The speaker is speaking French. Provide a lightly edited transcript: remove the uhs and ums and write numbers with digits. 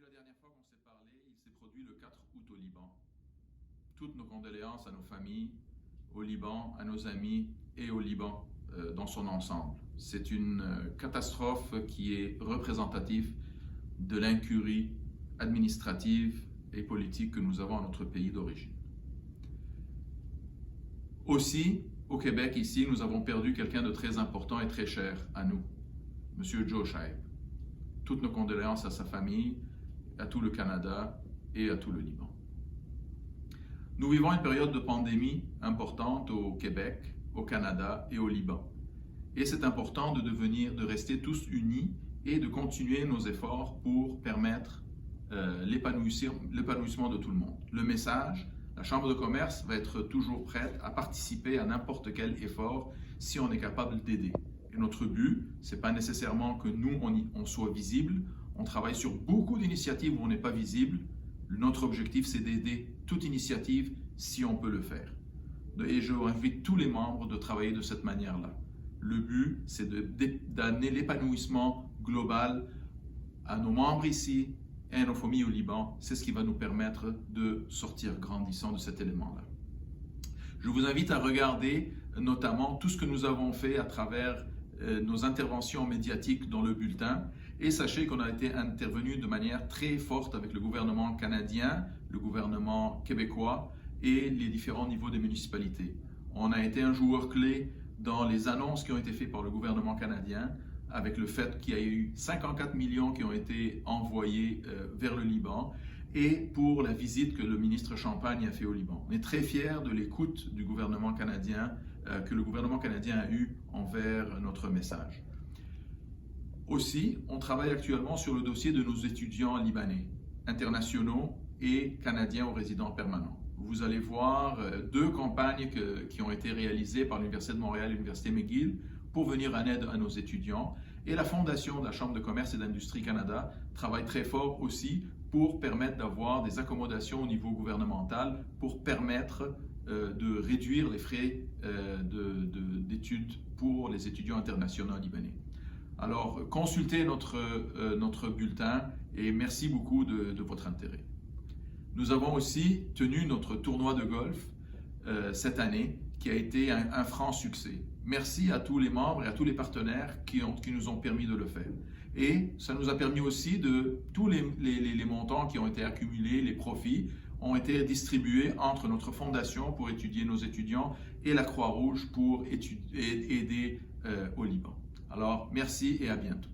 la dernière fois qu'on s'est parlé, il s'est produit le 4 août au Liban. Toutes nos condoléances à nos familles, au Liban, à nos amis et au Liban dans son ensemble. C'est une catastrophe qui est représentative de l'incurie administrative et politique que nous avons à notre pays d'origine. Aussi, au Québec, ici, nous avons perdu quelqu'un de très important et très cher à nous, M. Joe Scheib. Toutes nos condoléances à sa famille, à tout le Canada et à tout le Liban. Nous vivons une période de pandémie importante au Québec, au Canada et au Liban. Et c'est important de rester tous unis et de continuer nos efforts pour permettre l'épanouissement de tout le monde. Le message, la Chambre de commerce va être toujours prête à participer à n'importe quel effort si on est capable d'aider. Et notre but, ce n'est pas nécessairement que nous, on soit visible. On travaille sur beaucoup d'initiatives où on n'est pas visible. Notre objectif, c'est d'aider toute initiative si on peut le faire. Et je invite tous les membres de travailler de cette manière-là. Le but, c'est d'amener l'épanouissement global à nos membres ici et à nos familles au Liban. C'est ce qui va nous permettre de sortir grandissant de cet élément-là. Je vous invite à regarder notamment tout ce que nous avons fait à travers nos interventions médiatiques dans le bulletin. Et sachez qu'on a été intervenu de manière très forte avec le gouvernement canadien, le gouvernement québécois et les différents niveaux des municipalités. On a été un joueur clé dans les annonces qui ont été faites par le gouvernement canadien, avec le fait qu'il y a eu 54 millions qui ont été envoyés vers le Liban, et pour la visite que le ministre Champagne a fait au Liban. On est très fiers de l'écoute du gouvernement canadien, que le gouvernement canadien a eu envers notre message. Aussi, on travaille actuellement sur le dossier de nos étudiants libanais, internationaux et canadiens aux résidents permanents. Vous allez voir deux campagnes qui ont été réalisées par l'Université de Montréal et l'Université McGill pour venir en aide à nos étudiants. Et la Fondation de la Chambre de commerce et d'industrie Canada travaille très fort aussi pour permettre d'avoir des accommodations au niveau gouvernemental pour permettre de réduire les frais d'études pour les étudiants internationaux libanais. Alors, consultez notre bulletin et merci beaucoup de votre intérêt. Nous avons aussi tenu notre tournoi de golf cette année qui a été un franc succès. Merci à tous les membres et à tous les partenaires qui nous ont permis de le faire. Et ça nous a permis aussi de tous les montants qui ont été accumulés, les profits, ont été distribués entre notre fondation pour étudier nos étudiants et la Croix-Rouge pour aider au Liban. Alors, merci et à bientôt.